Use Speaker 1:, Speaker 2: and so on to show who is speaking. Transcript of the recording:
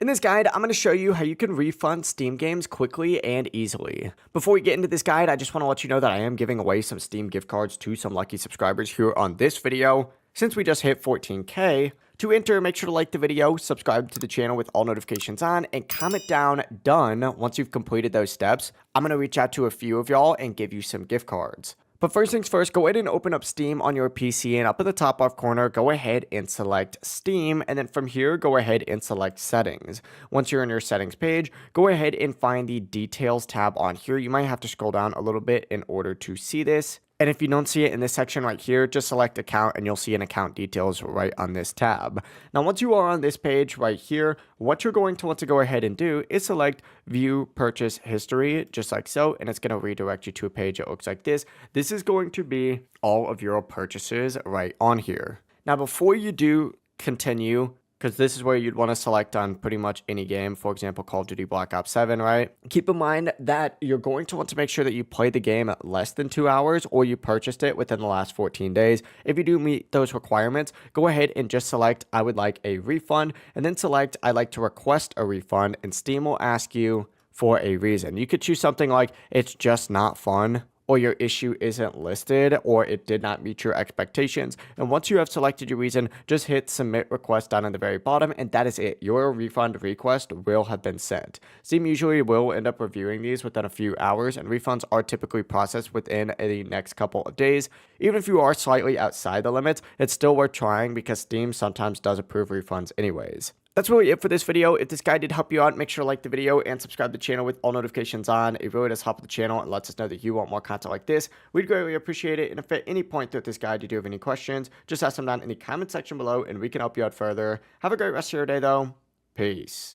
Speaker 1: In this guide, I'm going to show you how you can refund Steam games quickly and easily. Before we get into this guide, I just want to let you know that I am giving away some Steam gift cards to some lucky subscribers here on this video. Since we just hit 14K, to enter, make sure to like the video, subscribe to the channel with all notifications on, and comment down "done" once you've completed those steps. I'm going to reach out to a few of y'all and give you some gift cards. But first things first, go ahead and open up Steam on your PC, and up in the top left corner, go ahead and select Steam, and then from here, go ahead and select Settings. Once you're in your settings page, go ahead and find the Details tab on here. You might have to scroll down a little bit in order to see this. And if you don't see it in this section right here, just select account and you'll see an account details right on this tab. Now, once you are on this page right here, what you're going to want to go ahead and do is select view purchase history, just like so. And it's going to redirect you to a page that looks like this. This is going to be all of your purchases right on here. Now, before you do continue, because this is where you'd want to select on pretty much any game, for example, Call of Duty Black Ops 7, right? Keep in mind that you're going to want to make sure that you played the game at less than 2 hours or you purchased it within the last 14 days. If you do meet those requirements, go ahead and just select I would like a refund, and then select I'd like to request a refund, and Steam will ask you for a reason. You could choose something like it's just not fun, or your issue isn't listed, or it did not meet your expectations. And once you have selected your reason, just hit submit request down at the very bottom, and that is it. Your refund request will have been sent. Steam usually will end up reviewing these within a few hours, and refunds are typically processed within the next couple of days. Even if you are slightly outside the limits, it's still worth trying because Steam sometimes does approve refunds anyways. That's really it for this video. If this guide did help you out, make sure to like the video and subscribe to the channel with all notifications on. It really does help the channel and lets us know that you want more content like this. We'd greatly appreciate it. And if at any point throughout this guide you do have any questions, just ask them down in the comment section below and we can help you out further. Have a great rest of your day though. Peace.